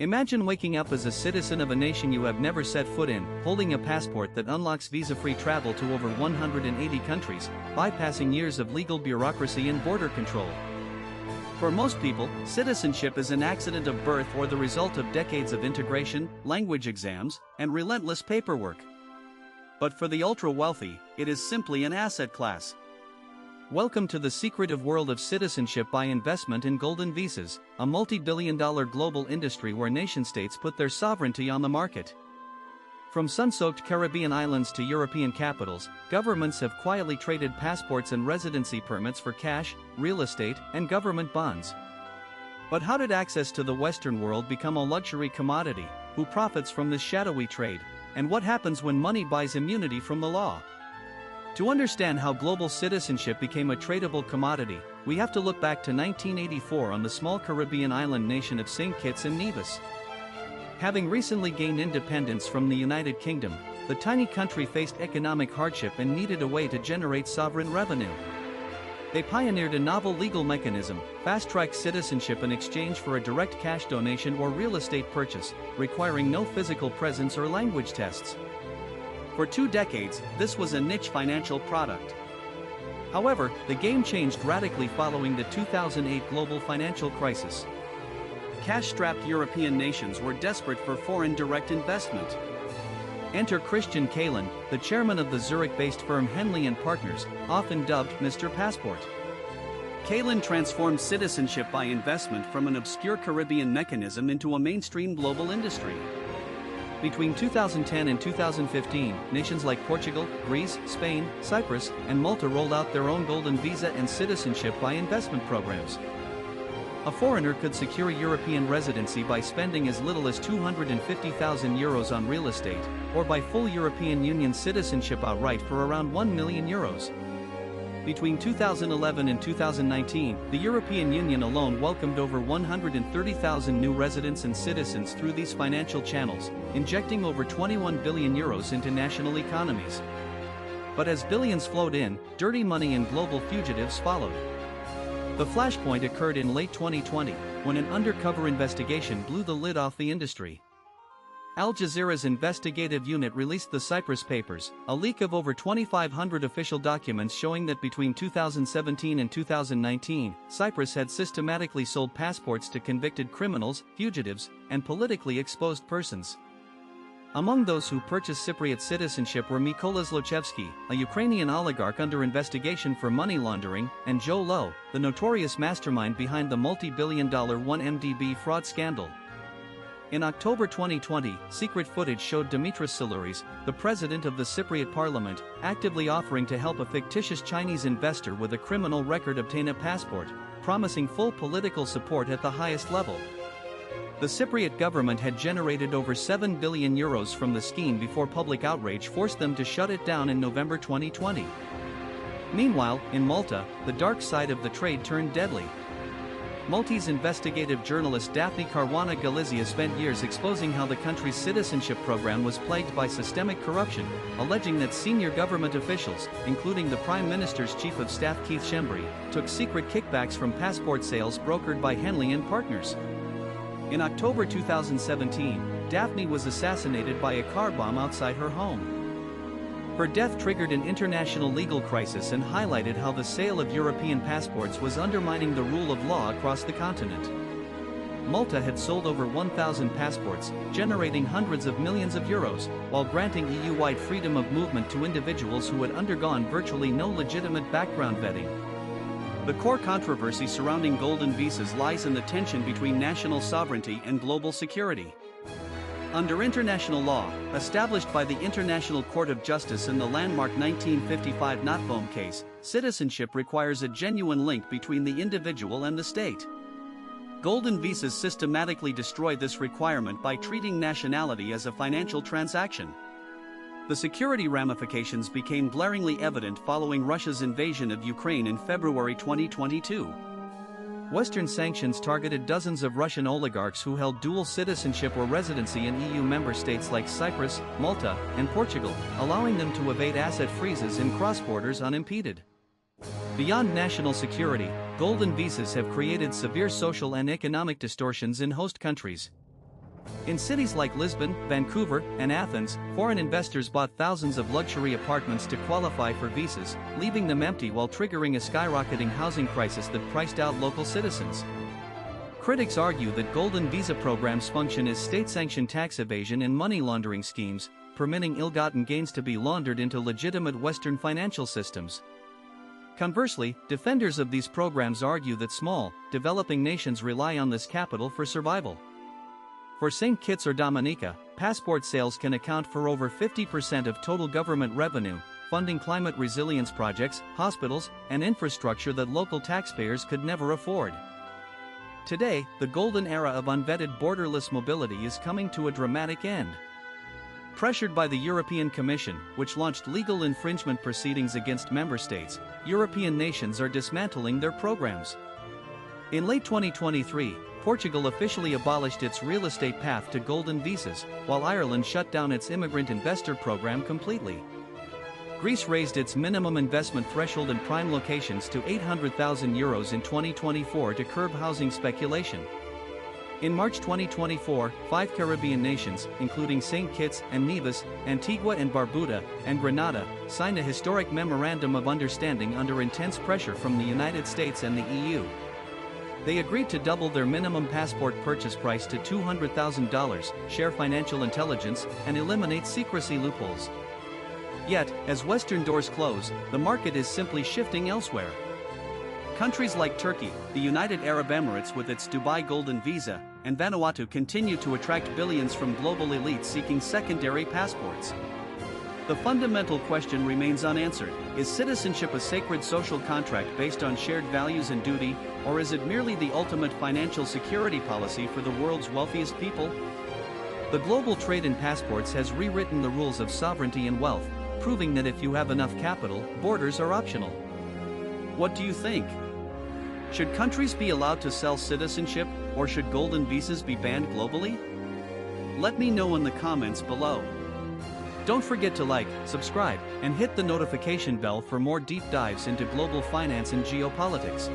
Imagine waking up as a citizen of a nation you have never set foot in, holding a passport that unlocks visa-free travel to over 180 countries, bypassing years of legal bureaucracy and border control. For most people, citizenship is an accident of birth or the result of decades of integration, language exams, and relentless paperwork. But for the ultra-wealthy, it is simply an asset class. Welcome to the secretive world of citizenship by investment in golden visas, a multi-billion-dollar global industry where nation-states put their sovereignty on the market. From sun-soaked Caribbean islands to European capitals, governments have quietly traded passports and residency permits for cash, real estate, and government bonds. But how did access to the Western world become a luxury commodity? Who profits from this shadowy trade? And what happens when money buys immunity from the law? To understand how global citizenship became a tradable commodity, we have to look back to 1984 on the small Caribbean island nation of Saint Kitts and Nevis. Having recently gained independence from the United Kingdom, the tiny country faced economic hardship and needed a way to generate sovereign revenue. They pioneered a novel legal mechanism, fast-track citizenship in exchange for a direct cash donation or real estate purchase, requiring no physical presence or language tests. For 2 decades, this was a niche financial product. However, the game changed radically following the 2008 global financial crisis. Cash-strapped European nations were desperate for foreign direct investment. Enter Christian Kalin, the chairman of the Zurich-based firm Henley & Partners, often dubbed Mr. Passport. Kalin transformed citizenship by investment from an obscure Caribbean mechanism into a mainstream global industry. Between 2010 and 2015, nations like Portugal, Greece, Spain, Cyprus, and Malta rolled out their own Golden Visa and Citizenship by investment programs. A foreigner could secure European residency by spending as little as €250,000 on real estate, or buy full European Union citizenship outright for around €1 million. Between 2011 and 2019, the European Union alone welcomed over 130,000 new residents and citizens through these financial channels, injecting over €21 billion into national economies. But as billions flowed in, dirty money and global fugitives followed. The flashpoint occurred in late 2020, when an undercover investigation blew the lid off the industry. Al Jazeera's investigative unit released the Cyprus Papers, a leak of over 2,500 official documents showing that between 2017 and 2019, Cyprus had systematically sold passports to convicted criminals, fugitives, and politically exposed persons. Among those who purchased Cypriot citizenship were Mykola Zlochevsky, a Ukrainian oligarch under investigation for money laundering, and Joe Lowe, the notorious mastermind behind the multi-billion-dollar 1MDB fraud scandal. In October 2020, secret footage showed Dimitris Silouris, the president of the Cypriot parliament, actively offering to help a fictitious Chinese investor with a criminal record obtain a passport, promising full political support at the highest level. The Cypriot government had generated over €7 billion from the scheme before public outrage forced them to shut it down in November 2020. Meanwhile, in Malta, the dark side of the trade turned deadly. Maltese investigative journalist Daphne Caruana Galizia spent years exposing how the country's citizenship program was plagued by systemic corruption, alleging that senior government officials, including the Prime Minister's Chief of Staff Keith Schembri, took secret kickbacks from passport sales brokered by Henley & Partners. In October 2017, Daphne was assassinated by a car bomb outside her home. Her death triggered an international legal crisis and highlighted how the sale of European passports was undermining the rule of law across the continent. Malta had sold over 1,000 passports, generating hundreds of millions of euros, while granting EU-wide freedom of movement to individuals who had undergone virtually no legitimate background vetting. The core controversy surrounding golden visas lies in the tension between national sovereignty and global security. Under international law, established by the International Court of Justice in the landmark 1955 Notbohm case, citizenship requires a genuine link between the individual and the state. Golden visas systematically destroy this requirement by treating nationality as a financial transaction. The security ramifications became glaringly evident following Russia's invasion of Ukraine in February 2022. Western sanctions targeted dozens of Russian oligarchs who held dual citizenship or residency in EU member states like Cyprus, Malta, and Portugal, allowing them to evade asset freezes and cross borders unimpeded. Beyond national security, golden visas have created severe social and economic distortions in host countries. In cities like Lisbon, Vancouver, and Athens, foreign investors bought thousands of luxury apartments to qualify for visas, leaving them empty while triggering a skyrocketing housing crisis that priced out local citizens. Critics argue that Golden Visa programs function as state-sanctioned tax evasion and money laundering schemes, permitting ill-gotten gains to be laundered into legitimate Western financial systems. Conversely, defenders of these programs argue that small, developing nations rely on this capital for survival. For Saint Kitts or Dominica, passport sales can account for over 50% of total government revenue, funding climate resilience projects, hospitals, and infrastructure that local taxpayers could never afford. Today, the golden era of unvetted borderless mobility is coming to a dramatic end. Pressured by the European Commission, which launched legal infringement proceedings against member states, European nations are dismantling their programs. In late 2023, Portugal officially abolished its real estate path to golden visas, while Ireland shut down its immigrant investor program completely. Greece raised its minimum investment threshold in prime locations to €800,000 in 2024 to curb housing speculation. In March 2024, 5 Caribbean nations, including Saint Kitts and Nevis, Antigua and Barbuda, and Grenada, signed a historic memorandum of understanding under intense pressure from the United States and the EU. They agreed to double their minimum passport purchase price to $200,000, share financial intelligence, and eliminate secrecy loopholes. Yet, as Western doors close, the market is simply shifting elsewhere. Countries like Turkey, the United Arab Emirates with its Dubai Golden Visa, and Vanuatu continue to attract billions from global elites seeking secondary passports. The fundamental question remains unanswered: is citizenship a sacred social contract based on shared values and duty, or is it merely the ultimate financial security policy for the world's wealthiest people? The global trade in passports has rewritten the rules of sovereignty and wealth, proving that if you have enough capital, borders are optional. What do you think? Should countries be allowed to sell citizenship, or should golden visas be banned globally? Let me know in the comments below. Don't forget to like, subscribe, and hit the notification bell for more deep dives into global finance and geopolitics.